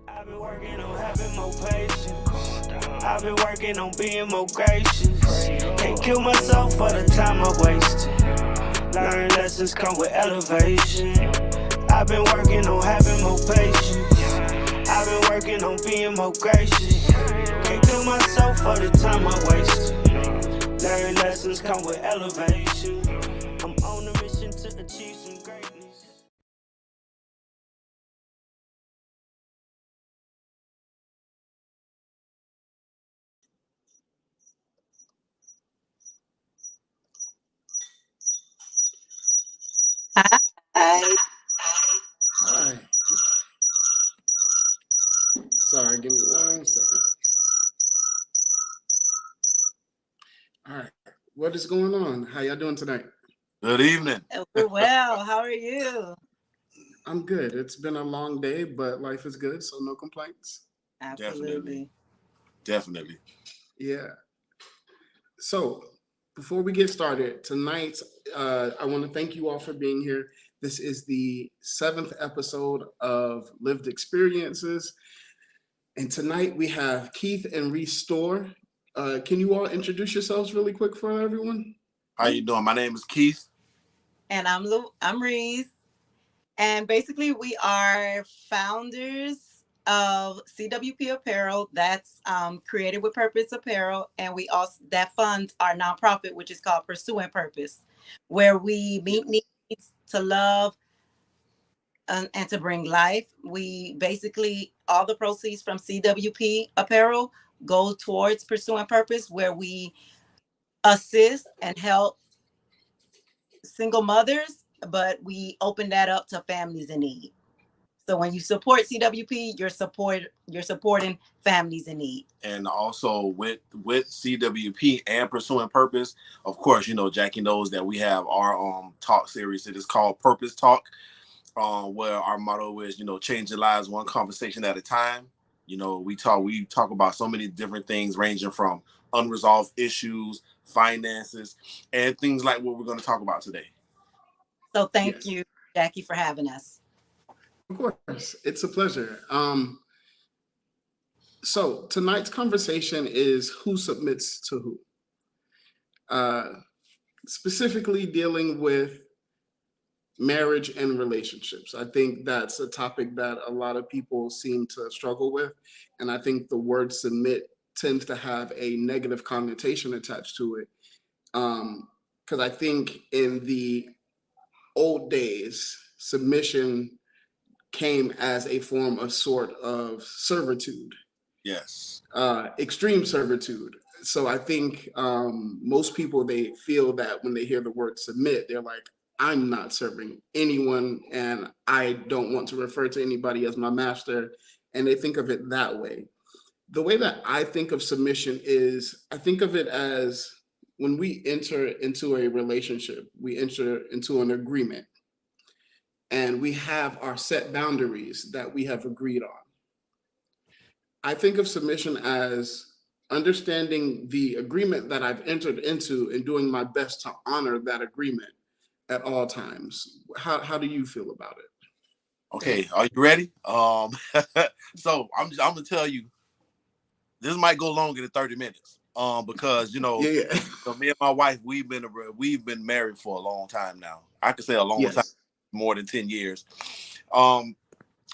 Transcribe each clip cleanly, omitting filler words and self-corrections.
I've been working on having more patience. I've been working on being more gracious. Can't kill myself for the time I wasted. Learn lessons come with elevation. I've been working on having more patience. I've been working on being more gracious. Can't kill myself for the time I wasted. Learn lessons come with elevation. I'm on a mission to achieve some greatness. Hi. Hi. Sorry, give me 1 second. All right. What is going on? How y'all doing tonight? Good evening. We're well. How are you? I'm good. It's been a long day, but life is good, so no complaints. Absolutely. Definitely. Yeah. So, before we get started, tonight, I want to thank you all for being here. This is the 7th episode of Lived Experiences. And tonight we have Keith and Restore. Can you all introduce yourselves really quick for everyone? How you doing? My name is Keith. And I'm Reese. And basically we are founders of CWP Apparel. That's Created with Purpose Apparel. And we also that funds our nonprofit, which is called Pursuing Purpose, where we meet needs to love and to bring life. We basically, all the proceeds from CWP Apparel go towards Pursuing Purpose, where we assist and help single mothers, but we open that up to families in need. So when you support CWP, you're supporting families in need. And also with CWP and Pursuing Purpose, of course, Jackie knows that we have our talk series. It is called Purpose Talk, where our motto is, changing lives one conversation at a time. We talk about so many different things, ranging from unresolved issues, finances, and things like what we're going to talk about today. So thank you, Jackie, for having us. Of course, it's a pleasure. So tonight's conversation is who submits to who. Specifically dealing with marriage and relationships. I think that's a topic that a lot of people seem to struggle with. And I think the word submit tends to have a negative connotation attached to it. Because I think in the old days, submission came as a form of sort of servitude. Yes. Extreme servitude. So I think most people, they feel that when they hear the word submit, they're like, I'm not serving anyone and I don't want to refer to anybody as my master. And they think of it that way. The way that I think of submission is I think of it as when we enter into a relationship, we enter into an agreement and we have our set boundaries that we have agreed on. I think of submission as understanding the agreement that I've entered into and doing my best to honor that agreement at all times. How do you feel about it? Okay, are you ready? So I'm gonna tell you, this might go longer than 30 minutes. Because me and my wife, we've been married for a long time now. I could say a long time, more than 10 years. 12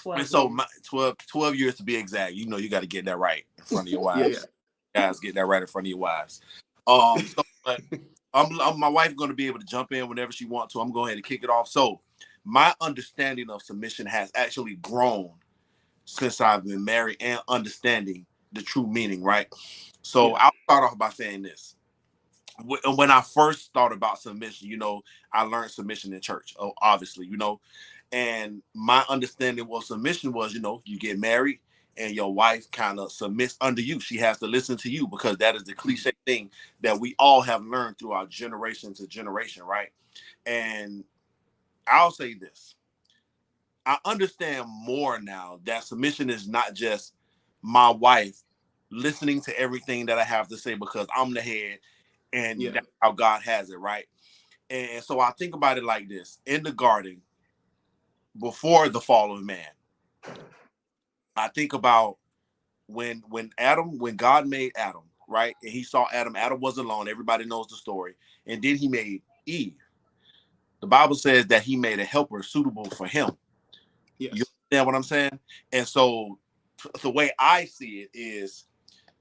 and so years. 12 years to be exact. You got to get that right in front of your wives. Guys, get that right in front of your wives. But my wife going to be able to jump in whenever she wants to. I'm going to kick it off. So my understanding of submission has actually grown since I've been married and understanding the true meaning, right? So I'll start off by saying this. When I first thought about submission, I learned submission in church, obviously, and my understanding of submission was, you get married and your wife kind of submits under you. She has to listen to you because that is the cliche thing that we all have learned through our generation to generation, right? And I'll say this. I understand more now that submission is not just my wife listening to everything that I have to say because I'm the head and that's how God has it, right? And so I think about it like this. In the garden, before the fall of man, I think about when God made Adam, right? And he saw Adam was alone. Everybody knows the story. And then he made Eve. The Bible says that he made a helper suitable for him. Yes. You understand what I'm saying? And so the way I see it is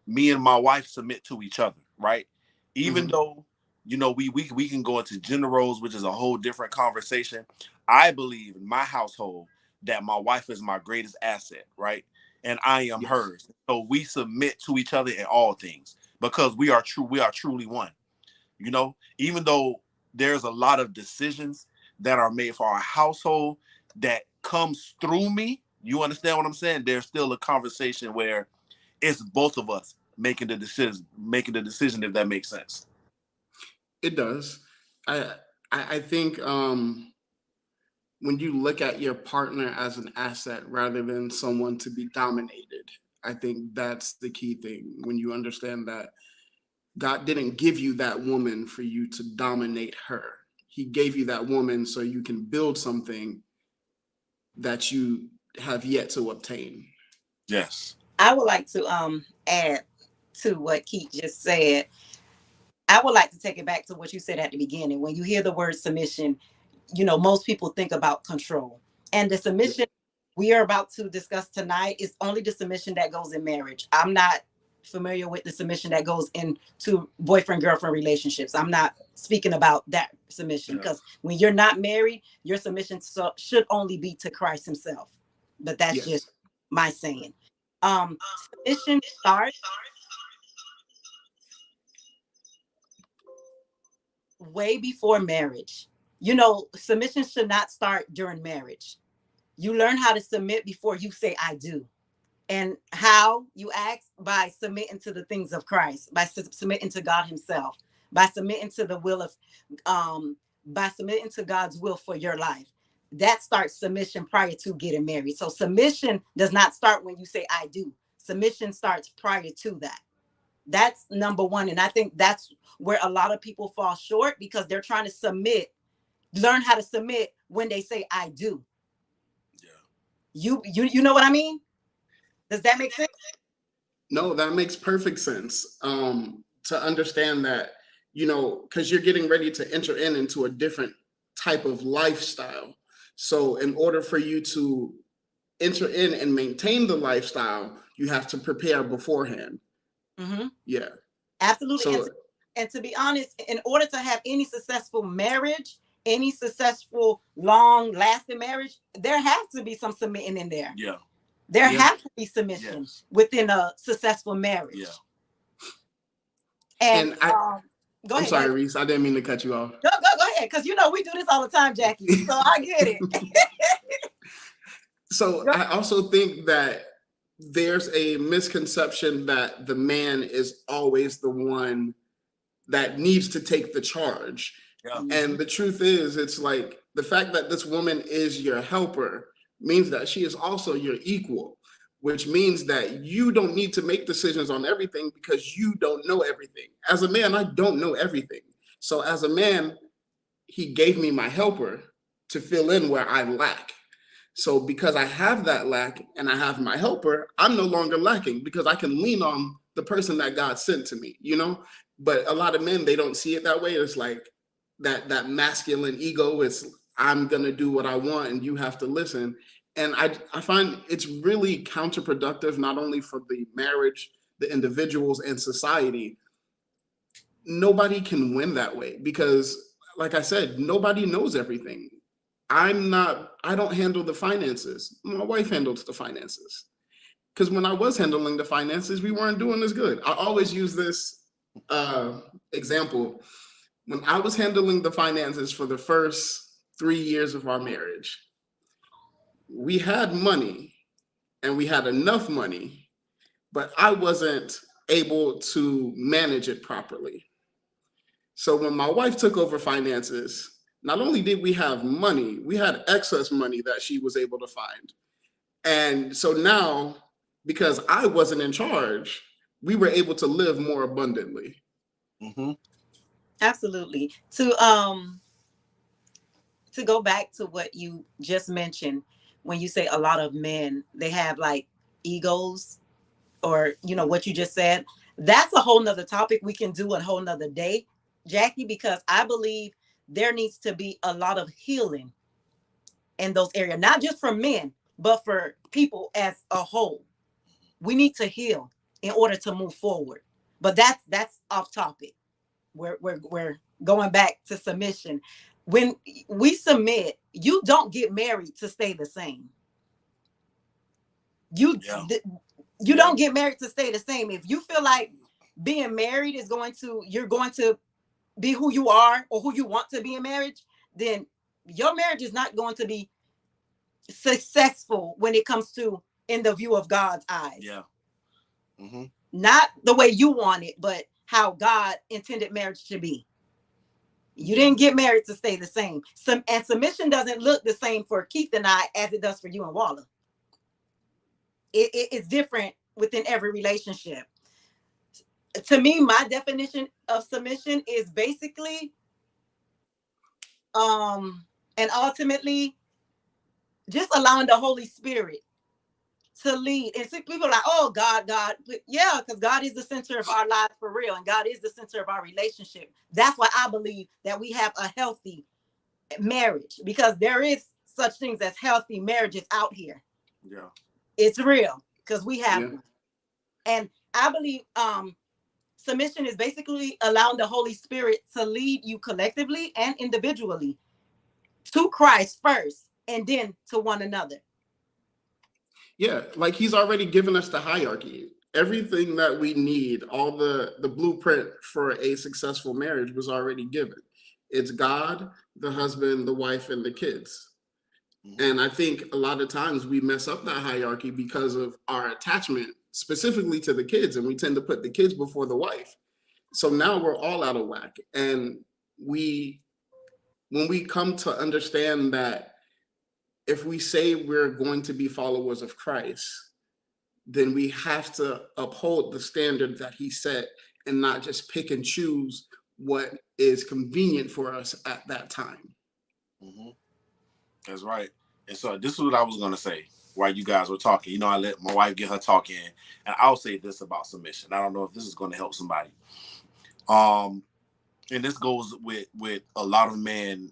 me and my wife submit to each other, right? Even though, you know, we can go into gender roles, which is a whole different conversation. I believe in my household that my wife is my greatest asset, right? And I am hers. So we submit to each other in all things because we are truly one. You know, even though there's a lot of decisions that are made for our household that comes through me, you understand what I'm saying? There's still a conversation where it's both of us making the decision, if that makes sense. It does. I think when you look at your partner as an asset rather than someone to be dominated, I think that's the key thing. When you understand that God didn't give you that woman for you to dominate her. He gave you that woman so you can build something that you have yet to obtain. Yes. I would like to add to what Keith just said. I would like to take it back to what you said at the beginning. When you hear the word submission, you know, most people think about control. And the submission we are about to discuss tonight is only the submission that goes in marriage. I'm not familiar with the submission that goes into boyfriend-girlfriend relationships. I'm not speaking about that submission because when you're not married, your submission should only be to Christ himself. But that's just my saying. Submission starts way before marriage. You know, submission should not start during marriage. You learn how to submit before you say I do. And how you act? By submitting to the things of Christ, by submitting to God himself, by submitting to the will of by submitting to God's will for your life. That starts submission prior to getting married. So submission does not start when you say I do. Submission starts prior to that. That's number one. And I think that's where a lot of people fall short because they're trying to learn how to submit when they say I do. Yeah. You know what I mean? Does that make sense? No, that makes perfect sense. To understand that, you know, because you're getting ready to enter into a different type of lifestyle. So in order for you to enter in and maintain the lifestyle, you have to prepare beforehand. Mm-hmm. Yeah. Absolutely. So, and to be honest, in order to have any successful marriage, any successful, long-lasting marriage, there has to be some submitting in there. Yeah. There has to be submission within a successful marriage. Yeah. And go ahead. I'm sorry, Reese. I didn't mean to cut you off. Go ahead, because you know we do this all the time, Jackie. So I get it. So I also think that there's a misconception that the man is always the one that needs to take the charge. Yeah. And the truth is, it's like the fact that this woman is your helper means that she is also your equal, which means that you don't need to make decisions on everything because you don't know everything. As a man, I don't know everything. So as a man, he gave me my helper to fill in where I lack. So because I have that lack and I have my helper, I'm no longer lacking because I can lean on the person that God sent to me, you know? But a lot of men, they don't see it that way. It's like that masculine ego is I'm going to do what I want and you have to listen. And I find it's really counterproductive, not only for the marriage, the individuals and society. Nobody can win that way because, like I said, nobody knows everything. I don't handle the finances. My wife handles the finances. Because when I was handling the finances, we weren't doing as good. I always use this example. When I was handling the finances for the first 3 years of our marriage, we had money and we had enough money, but I wasn't able to manage it properly. So when my wife took over finances, not only did we have money, we had excess money that she was able to find. And so now, because I wasn't in charge, we were able to live more abundantly. Mm-hmm. Absolutely. To go back to what you just mentioned, when you say a lot of men, they have like egos, or what you just said. That's a whole nother topic we can do a whole nother day, Jackie, because I believe there needs to be a lot of healing in those areas, not just for men, but for people as a whole. We need to heal in order to move forward. But that's off topic. We're going back to submission. When we submit, you don't get married to stay the same. You don't get married to stay the same. If you feel like being married is you're going to be who you are or who you want to be in marriage, then your marriage is not going to be successful when it comes to in the view of God's eyes. Yeah. Mm-hmm. Not the way you want it, but how God intended marriage to be. You didn't get married to stay the same. And submission doesn't look the same for Keith and I as it does for you and Walla. It's different within every relationship. To me, my definition of submission is basically, and ultimately, just allowing the Holy Spirit to lead. And people are like, oh, God. Yeah, because God is the center of our lives for real. And God is the center of our relationship. That's why I believe that we have a healthy marriage, because there is such things as healthy marriages out here. Yeah. It's real, because we have them. And I believe submission is basically allowing the Holy Spirit to lead you collectively and individually to Christ first, and then to one another. Yeah, like he's already given us the hierarchy. Everything that we need, all the blueprint for a successful marriage was already given. It's God, the husband, the wife, and the kids. And I think a lot of times we mess up that hierarchy because of our attachment specifically to the kids, and we tend to put the kids before the wife. So now we're all out of whack. And when we come to understand that if we say we're going to be followers of Christ, then we have to uphold the standard that he set and not just pick and choose what is convenient for us at that time. Mm-hmm. That's right. And so this is what I was going to say while you guys were talking. I let my wife get her talk in, and I'll say this about submission. I don't know if this is going to help somebody. And this goes with a lot of men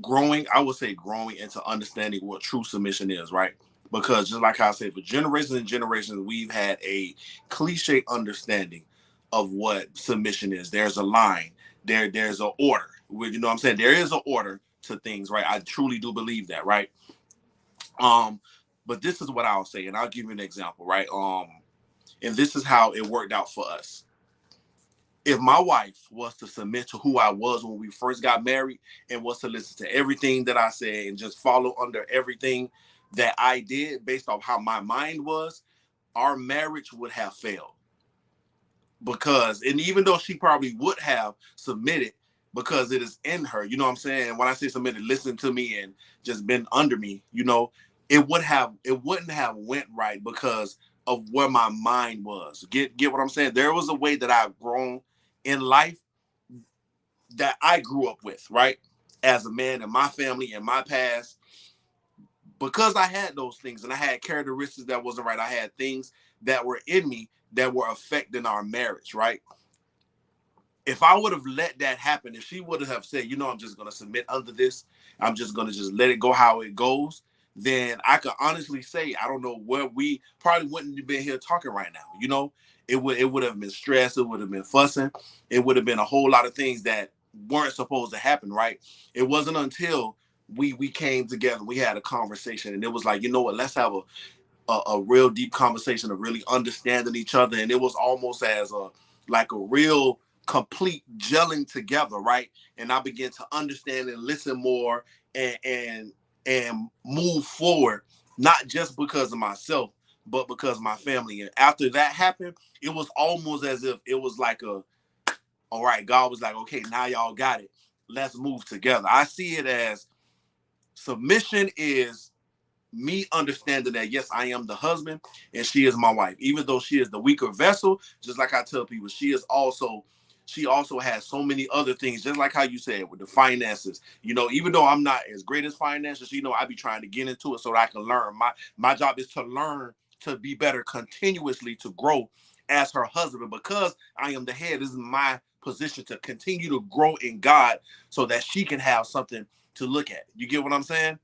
growing into understanding what true submission is, right? Because just like I said, for generations and generations, we've had a cliche understanding of what submission is. There's a line, there's an order. You know what I'm saying? There is an order to things, right? I truly do believe that, right? But this is what I'll say, and I'll give you an example, right? And this is how it worked out for us. If my wife was to submit to who I was when we first got married and was to listen to everything that I said and just follow under everything that I did based off how my mind was, our marriage would have failed. And even though she probably would have submitted because it is in her, you know what I'm saying? When I say submitted, listen to me and just been under me, it wouldn't have went right because of where my mind was. Get what I'm saying? There was a way that I've grown in life that I grew up with, right? As a man in my family, in my past, because I had those things and I had characteristics that wasn't right. I had things that were in me that were affecting our marriage, right? If I would have let that happen, if she would have said, I'm just going to submit under this, I'm just going to just let it go how it goes, then I could honestly say, I don't know where we probably wouldn't have been here talking right now. It would have been stress. It would have been fussing. It would have been a whole lot of things that weren't supposed to happen, right? It wasn't until we came together, we had a conversation, and it was like, let's have a real deep conversation of really understanding each other. And it was almost as a real complete gelling together, right? And I began to understand and listen more and move forward, not just because of myself, but because of my family. And after that happened, it was almost as if it was like all right, God was like, okay, now y'all got it. Let's move together. I see it as submission is me understanding that, yes, I am the husband and she is my wife. Even though she is the weaker vessel, just like I tell people, she also has so many other things, just like how you said with the finances. Even though I'm not as great as finances, I be trying to get into it so that I can learn. My job is to learn to be better continuously, to grow as her husband. Because I am the head, this is my position to continue to grow in God so that she can have something to look at. You get what I'm saying?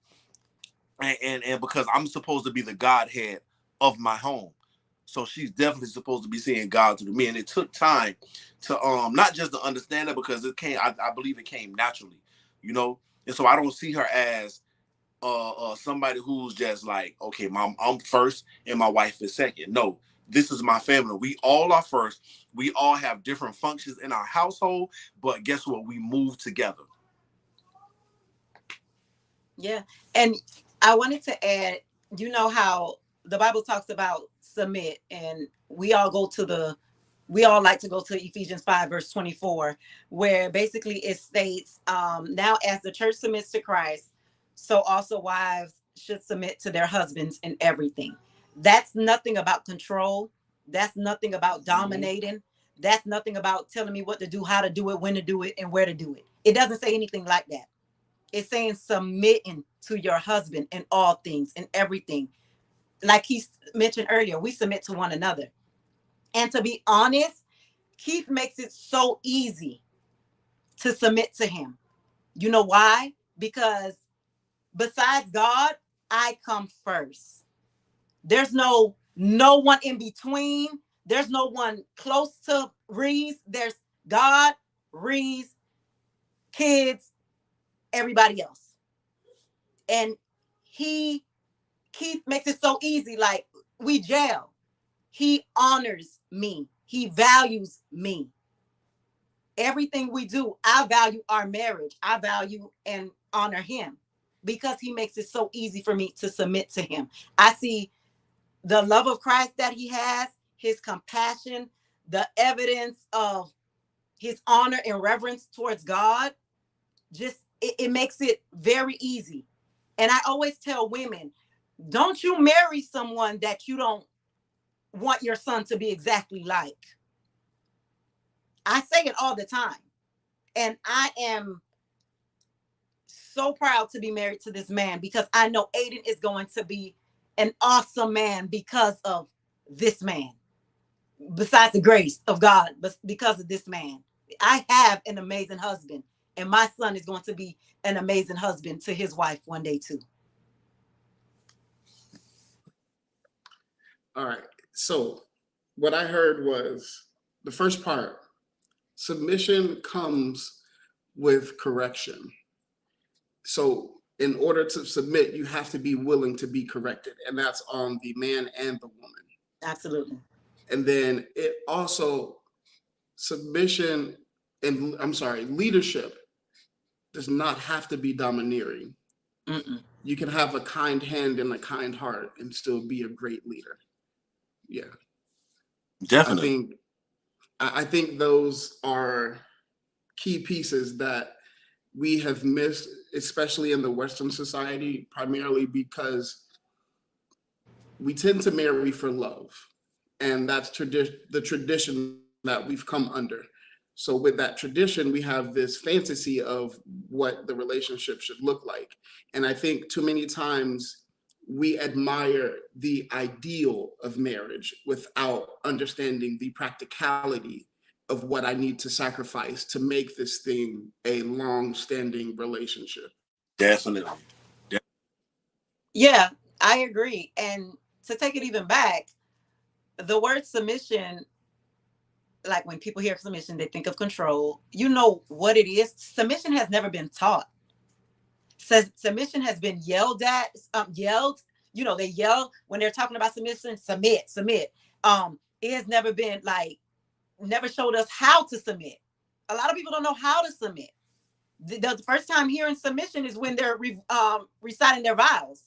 And because I'm supposed to be the Godhead of my home. So she's definitely supposed to be seeing God through me. And it took time to not just to understand it, because it came, I believe it came naturally, you know. And so I don't see her as somebody who's just like, okay, mom, I'm first and my wife is second. No, this is my family. We all are first. We all have different functions in our household, but guess what? We move together. Yeah. And I wanted to add, you know how the Bible talks about submit, and we all like to go to Ephesians 5 verse 24, where basically it states, now as the church submits to Christ, so also wives should submit to their husbands in everything. That's nothing about control. That's nothing about dominating. That's nothing about telling me what to do, how to do it, when to do it, and where to do it. It doesn't say anything like that. It's saying submitting to your husband in all things and everything. Like he mentioned earlier, we submit to one another. And to be honest, Keith makes it so easy to submit to him. You know why? Because besides God, I come first. There's no one in between. There's no one close to Reese. There's God, Reese, kids, everybody else. And Keith makes it so easy. Like, we jail. He honors me. He values me. Everything we do, I value our marriage. I value and honor him because he makes it so easy for me to submit to him. I see the love of Christ that he has, his compassion, the evidence of his honor and reverence towards God. Just, it makes it very easy. And I always tell women, don't you marry someone that you don't want your son to be exactly like. I say it all the time. And I am so proud to be married to this man because I know Aiden is going to be an awesome man because of this man. Besides the grace of God, but because of this man. I have an amazing husband, and my son is going to be an amazing husband to his wife one day too. All right. So what I heard was the first part, submission comes with correction. So in order to submit, you have to be willing to be corrected. And that's on the man and the woman. Absolutely. And then it also, leadership does not have to be domineering. You can have a kind hand and a kind heart and still be a great leader. Yeah. Definitely. I think those are key pieces that we have missed, especially in the Western society, primarily because we tend to marry for love. And that's the tradition that we've come under. So with that tradition, we have this fantasy of what the relationship should look like. And I think too many times we admire the ideal of marriage without understanding the practicality of what I need to sacrifice to make this thing a long-standing relationship. Definitely. Yeah, I agree. And to take it even back, the word submission, like when people hear submission, they think of control. You know what it is? Submission has never been taught. Submission has been yelled at, you know, they yell when they're talking about submission, submit. It has never been never showed us how to submit. A lot of people don't know how to submit. The first time hearing submission is when they're reciting their vows.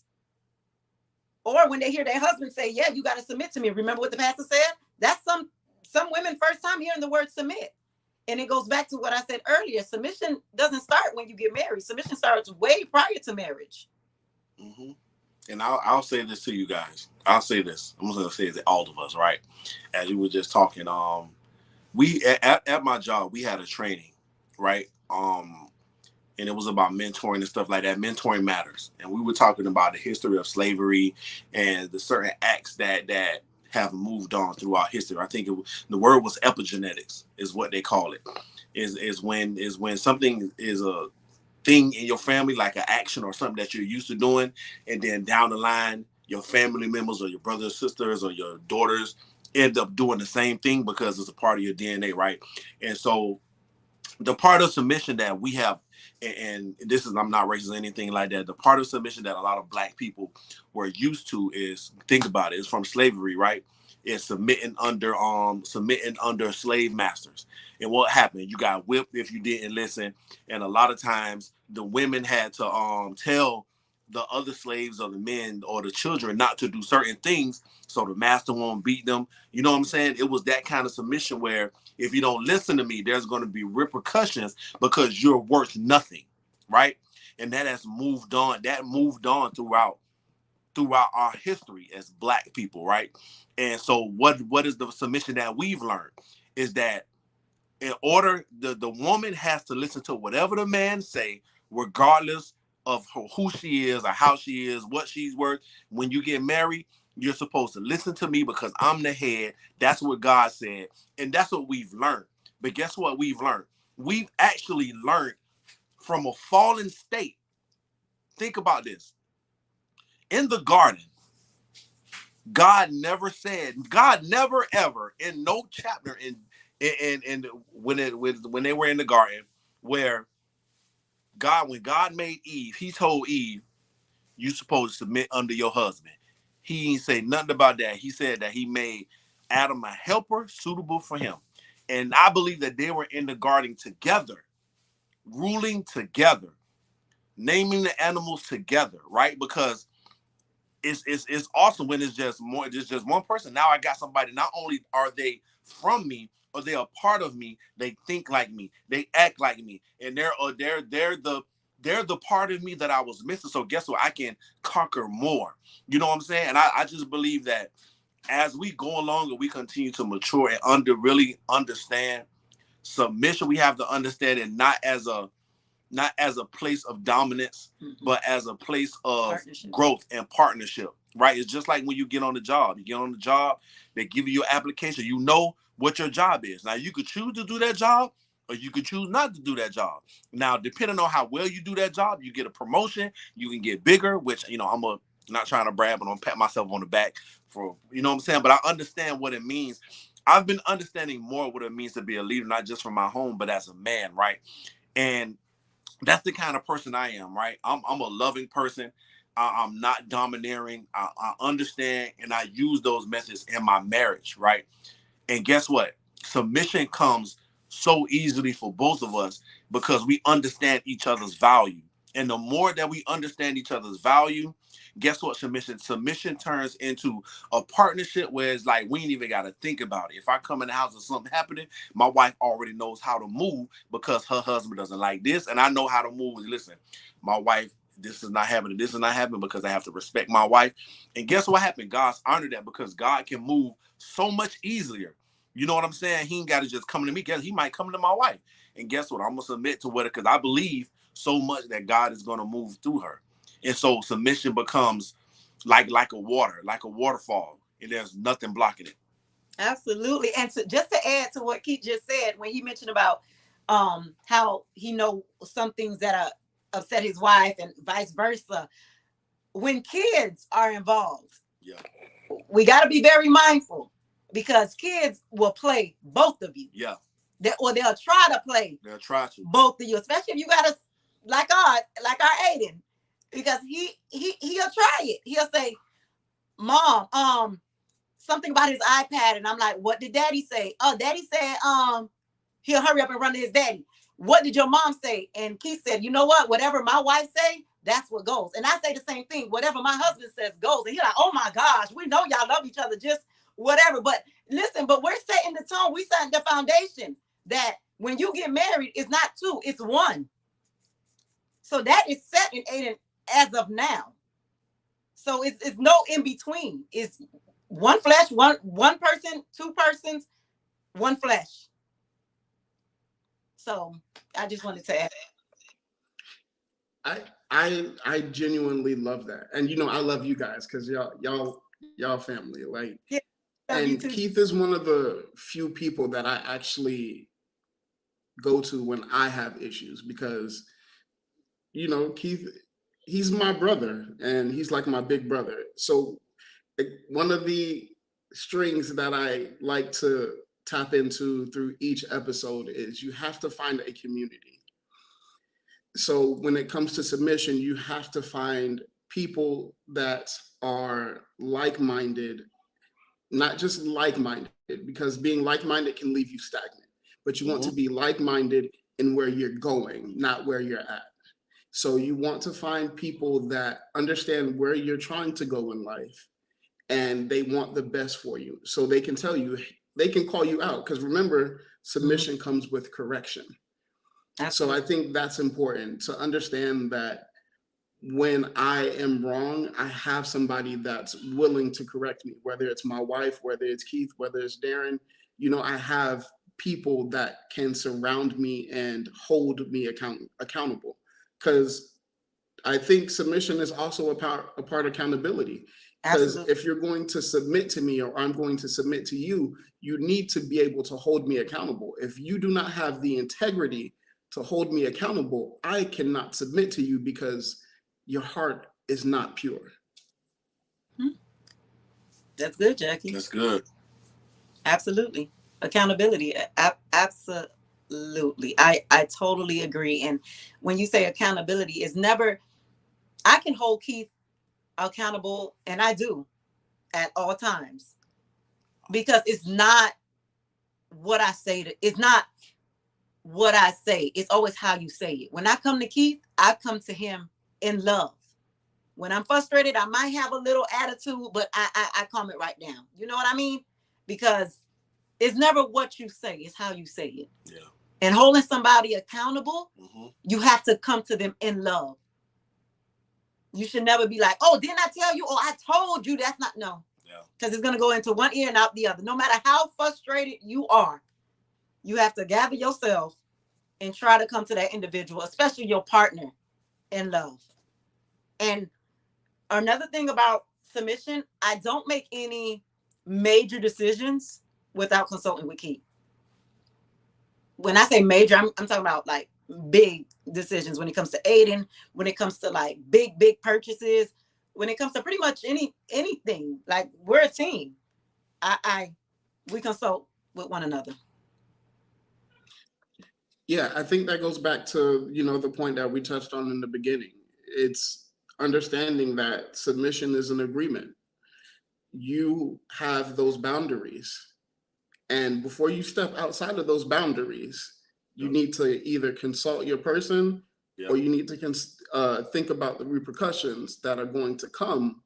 Or when they hear their husband say, yeah, you got to submit to me. Remember what the pastor said? That's some women first time hearing the word submit. And it goes back to what I said earlier. Submission doesn't start when you get married. Submission starts way prior to marriage. Mm-hmm. And I'll say this to you guys. I'll say this. I'm just going to say it to all of us, right? As you were just talking, we at my job, we had a training, right? and it was about mentoring and stuff like that. Mentoring matters. And we were talking about the history of slavery and the certain acts that have moved on throughout history. I think the word was epigenetics is what they call it. Is when something is a thing in your family, like an action or something that you're used to doing, and then down the line, your family members or your brothers, sisters, or your daughters end up doing the same thing because it's a part of your DNA, right? And so the part of submission that we have, and this is, I'm not racist or anything like that, the part of submission that a lot of Black people were used to is, think about it, it's from slavery, right? It's submitting under slave masters. And what happened? You got whipped if you didn't listen. And a lot of times the women had to tell the other slaves or the men or the children not to do certain things so the master won't beat them. You know what I'm saying? It was that kind of submission where if you don't listen to me, there's going to be repercussions because you're worth nothing, right? And that has moved on. That moved on throughout our history as Black people, right? And so what is the submission that we've learned is that in order, the woman has to listen to whatever the man say, regardless of who she is or how she is, what she's worth. When you get married, you're supposed to listen to me because I'm the head. That's what God said. And that's what we've learned. But guess what we've learned? We've actually learned from a fallen state. Think about this. In the garden, God never ever in no chapter when they were in the garden where when God made Eve, he told Eve, you supposed to submit under your husband. He didn't say nothing about that. He said that he made Adam a helper suitable for him. And I believe that they were in the garden together, ruling together, naming the animals together, right? Because it's awesome when it's just one person. Now I got somebody. Not only are they from me, or they are part of me, they think like me, they act like me, and they're the part of me that I was missing. So guess what? I can conquer more. You know what I'm saying? And I just believe that as we go along and we continue to mature and really understand submission, we have to understand it not as a place of dominance, but as a place of growth and partnership, right? It's just like when you get on the job. You get on the job, they give you your application. You know what your job is. Now, you could choose to do that job, or you could choose not to do that job. Now, depending on how well you do that job, you get a promotion, you can get bigger, which, I'm not trying to brag, but I'm pat myself on the back for, you know what I'm saying? But I understand what it means. I've been understanding more what it means to be a leader, not just from my home, but as a man, right? And that's the kind of person I am, right? I'm a loving person. I'm not domineering. I understand, and I use those methods in my marriage, right? And guess what? Submission comes so easily for both of us because we understand each other's value. And the more that we understand each other's value, guess what? Submission turns into a partnership where it's like we ain't even got to think about it. If I come in the house and something happening, my wife already knows how to move because her husband doesn't like this, and I know how to move. Listen, my wife, this is not happening. This is not happening because I have to respect my wife. And guess what happened? God's honored that because God can move so much easier. You know what I'm saying? He ain't got to just come to me. He might come to my wife. And guess what? I'm going to submit to what, because I believe so much that God is going to move through her. And so submission becomes like a waterfall, and there's nothing blocking it. Absolutely. And just to add to what Keith just said, when he mentioned about how he know some things that upset his wife and vice versa, when kids are involved, we got to be very mindful because kids will play both of you. Yeah. Or they'll try to play. They'll try to. Both of you, especially if you got like our Aiden. Because he'll try it. He'll say, Mom, something about his iPad. And I'm like, what did Daddy say? Oh, Daddy said, he'll hurry up and run to his daddy. What did your mom say? And Keith said, you know what? Whatever my wife say, that's what goes. And I say the same thing. Whatever my husband says goes. And he's like, oh my gosh, we know y'all love each other, just whatever. But listen, we're setting the tone. We setting the foundation that when you get married, it's not two, it's one. So that is set in Aiden as of now. So it's no in between. It's one flesh, one person, two persons, one flesh. So I just wanted to add that. I genuinely love that. And I love you guys because y'all family. Like, Yeah, love you and too. Keith is one of the few people that I actually go to when I have issues because Keith, he's my brother and he's like my big brother. So one of the strings that I like to tap into through each episode is you have to find a community. So when it comes to submission, you have to find people that are like-minded, not just like-minded, because being like-minded can leave you stagnant, but you want to be like-minded in where you're going, not where you're at. So you want to find people that understand where you're trying to go in life and they want the best for you. So they can tell you, they can call you out. Because remember, submission comes with correction. Absolutely. So I think that's important to understand that when I am wrong, I have somebody that's willing to correct me, whether it's my wife, whether it's Keith, whether it's Darren. I have people that can surround me and hold me accountable. Because I think submission is also a part of accountability. Because if you're going to submit to me or I'm going to submit to you, you need to be able to hold me accountable. If you do not have the integrity to hold me accountable, I cannot submit to you because your heart is not pure. That's good, Jackie. That's good. Absolutely. Accountability. Absolutely. I totally agree. And when you say accountability, it's never, I can hold Keith accountable, and I do at all times, because it's not what I say. It's not what I say. It's always how you say it. When I come to Keith, I come to him in love. When I'm frustrated, I might have a little attitude, but I calm it right down. You know what I mean? Because it's never what you say, it's how you say it. Yeah. And holding somebody accountable, you have to come to them in love. You should never be like, oh, didn't I tell you? Oh, I told you. That's not, no. Yeah. Because it's going to go into one ear and out the other. No matter how frustrated you are, you have to gather yourself and try to come to that individual, especially your partner, in love. And another thing about submission, I don't make any major decisions without consulting with Keith. When I say major, I'm talking about like big decisions when it comes to Aiden, when it comes to like big purchases, when it comes to pretty much anything. Like, we're a team. We consult with one another. Yeah, I think that goes back to, the point that we touched on in the beginning. It's understanding that submission is an agreement. You have those boundaries. And before you step outside of those boundaries, you need to either consult your person or you need to think about the repercussions that are going to come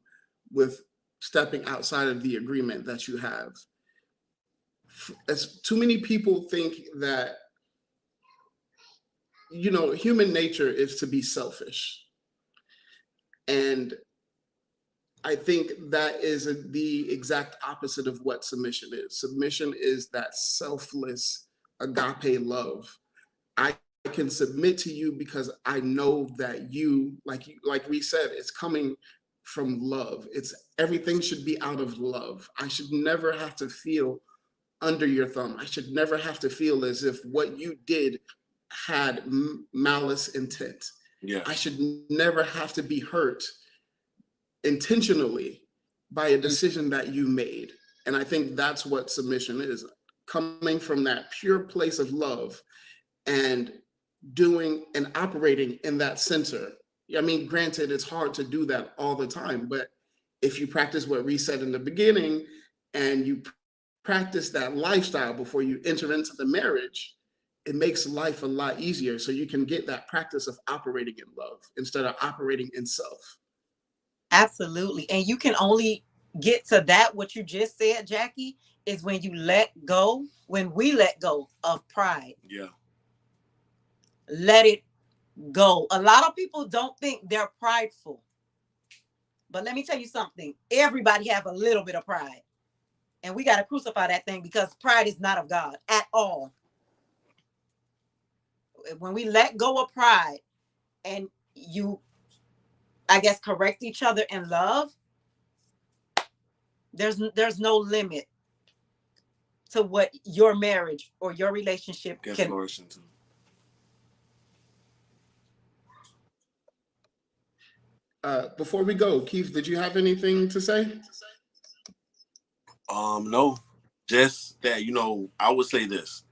with stepping outside of the agreement that you have. As too many people think that, human nature is to be selfish. And I think that is the exact opposite of what submission is. Submission is that selfless agape love. I can submit to you because I know that you, like we said, it's coming from love. It's everything should be out of love. I should never have to feel under your thumb. I should never have to feel as if what you did had malice intent. Yeah. I should never have to be hurt intentionally by a decision that you made. And I think that's what submission is, coming from that pure place of love and doing and operating in that center. I mean, granted, it's hard to do that all the time, but if you practice what Reese said in the beginning and you practice that lifestyle before you enter into the marriage, it makes life a lot easier. So you can get that practice of operating in love instead of operating in self. Absolutely. And you can only get to that, what you just said, Jackie, is when you let go, when we let go of pride. Yeah. Let it go. A lot of people don't think they're prideful. But let me tell you something. Everybody have a little bit of pride. And we got to crucify that thing, because pride is not of God at all. When we let go of pride and you, I guess, correct each other in love, there's no limit to what your marriage or your relationship can flourish into. Before we go, Keith, did you have anything to say? No, just that, you know, I would say this.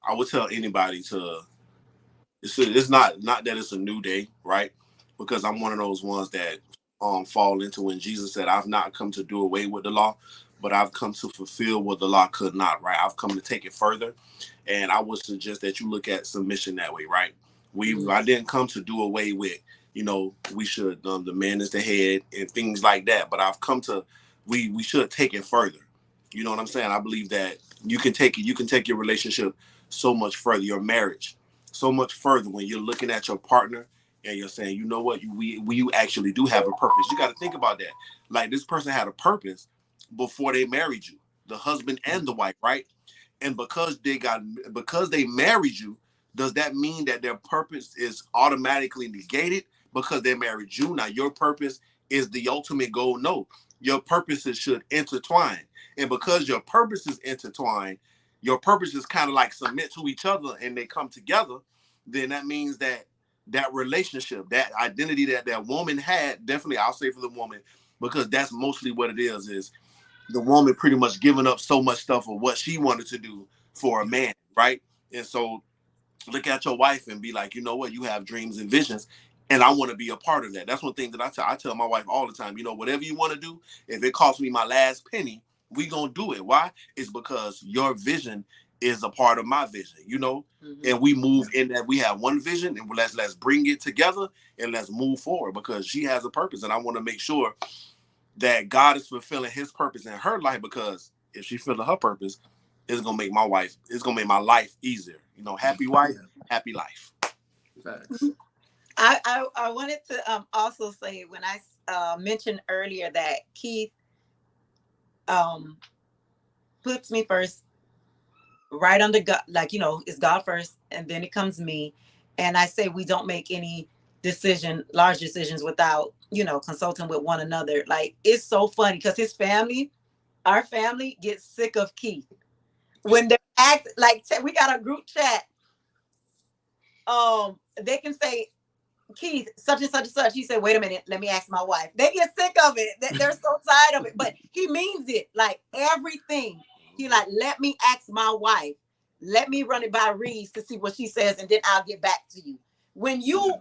I would tell anybody to, it's not that it's a new day, right? Because I'm one of those ones that fall into when Jesus said, I've not come to do away with the law, but I've come to fulfill what the law could not, right? I've come to take it further. And I would suggest that you look at submission that way, right? I didn't come to do away with, you know, we should, the man is the head and things like that. But I've come to, we should take it further. You know what I'm saying? I believe that you can take your relationship so much further, your marriage so much further when you're looking at your partner and you're saying, you know what, you actually do have a purpose. You got to think about that. Like, this person had a purpose before they married you, the husband and the wife, right? And because they married you, does that mean that their purpose is automatically negated because they married you? Now, your purpose is the ultimate goal. No, your purposes should intertwine. And because your purposes intertwine, your purposes kind of like submit to each other and they come together, then that means that relationship, that identity that woman had, definitely I'll say for the woman, because that's mostly what it is the woman pretty much giving up so much stuff of what she wanted to do for a man, right? And so look at your wife and be like, you know what, you have dreams and visions, and I want to be a part of that. That's one thing that I tell my wife all the time, you know, whatever you want to do, if it costs me my last penny, we gonna do it. Why? It's because your vision is a part of my vision, you know, and we move in that we have one vision, and let's bring it together and let's move forward, because she has a purpose, and I want to make sure that God is fulfilling his purpose in her life, because if she's fulfilling her purpose, it's gonna make my life easier. You know, happy wife, happy life. Facts. I wanted to also say, when I mentioned earlier that Keith puts me first, right under God, like, you know, it's God first, and then it comes me. And I say we don't make any large decisions without, you know, consulting with one another. Like, it's so funny because our family gets sick of Keith when they act like, we got a group chat. They can say, Keith, such and such and such. He said, wait a minute, let me ask my wife. They get sick of it. They're so tired of it. But he means it. Like, everything. He like, let me ask my wife. Let me run it by Reese to see what she says, and then I'll get back to you. When you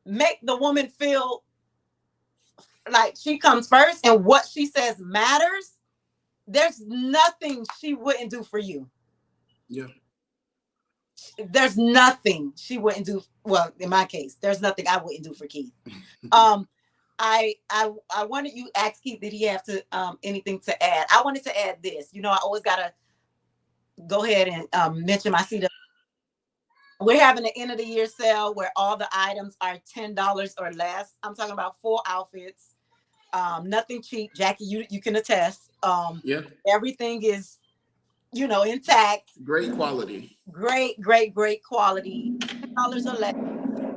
make the woman feel like she comes first and what she says matters, there's nothing she wouldn't do for you. Yeah. There's nothing she wouldn't do. Well, in my case, there's nothing I wouldn't do for Keith. I wanted you to ask Keith, did he have to anything to add? I wanted to add this. You know, I always gotta go ahead and mention my CW. We're having an end of the year sale where all the items are $10 or less. I'm talking about 4 outfits. Nothing cheap. Jackie, you can attest. Everything is, you know, intact. Great quality. Great quality. $10 or less.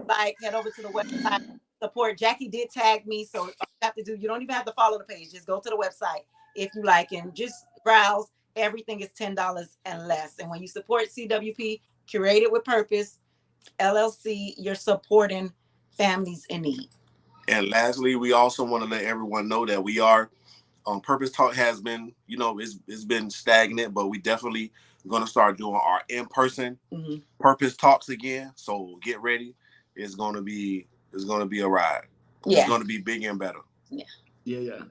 Like, head over to the website. Support. Jackie did tag me, so all you have to do, you don't even have to follow the page. Just go to the website if you like and just browse. Everything is $10 and less. And when you support CWP, Curated with Purpose, LLC, you're supporting families in need. And lastly, we also want to let everyone know that we are Purpose Talk has been, you know, it's been stagnant, but we definitely going to start doing our in-person Purpose Talks again. So get ready. It's going to be a ride. Yeah. It's going to be bigger and better. Yeah.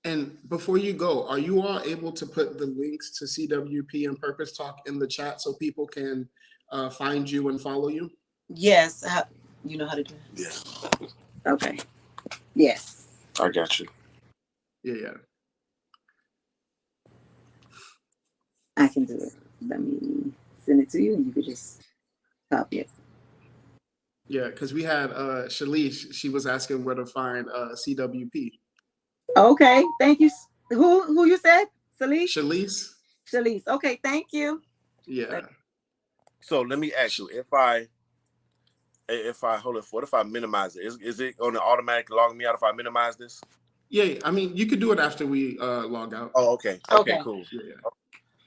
And before you go, are you all able to put the links to CWP and Purpose Talk in the chat so people can find you and follow you? Yes. You know how to do it? Yeah. Okay. Yes. I got you. Yeah. I can do it. Let me send it to you and you could just copy it. Yeah, because we had Shalice, she was asking where to find CWP. Okay, thank you. Who you said? Shalice. Okay, thank you. Yeah. So let me ask you, if I If I hold it, what if I minimize it? Is it going to automatically log me out if I minimize this? Yeah, I mean, you could do it after we log out. Oh, okay. Okay. Cool. Yeah.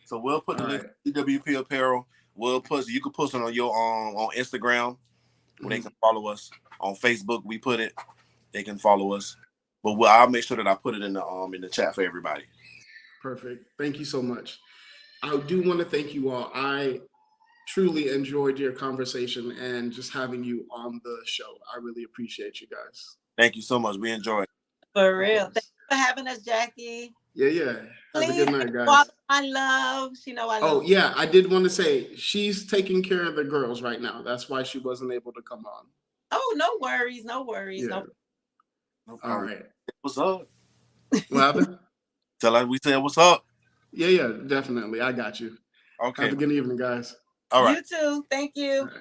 So we'll put the All link right. to CWP Apparel. You can post it on your on Instagram where they can follow us. On Facebook, we put it. They can follow us. But I'll make sure that I put it in the chat for everybody. Perfect. Thank you so much. I do want to thank you all. I truly enjoyed your conversation and just having you on the show. I really appreciate you guys. Thank you so much. We enjoyed it. For real. Thanks for having us, Jackie. Yeah. Have a good night, guys. Father, I love. She know I love. Oh, yeah. I did want to say she's taking care of the girls right now. That's why she wasn't able to come on. Oh, no worries. No worries. Yeah. No. All right. What's up? What happened? Tell her we said what's up. Yeah, definitely. I got you. Okay. Have a good evening, guys. All right. You too. Thank you. All right.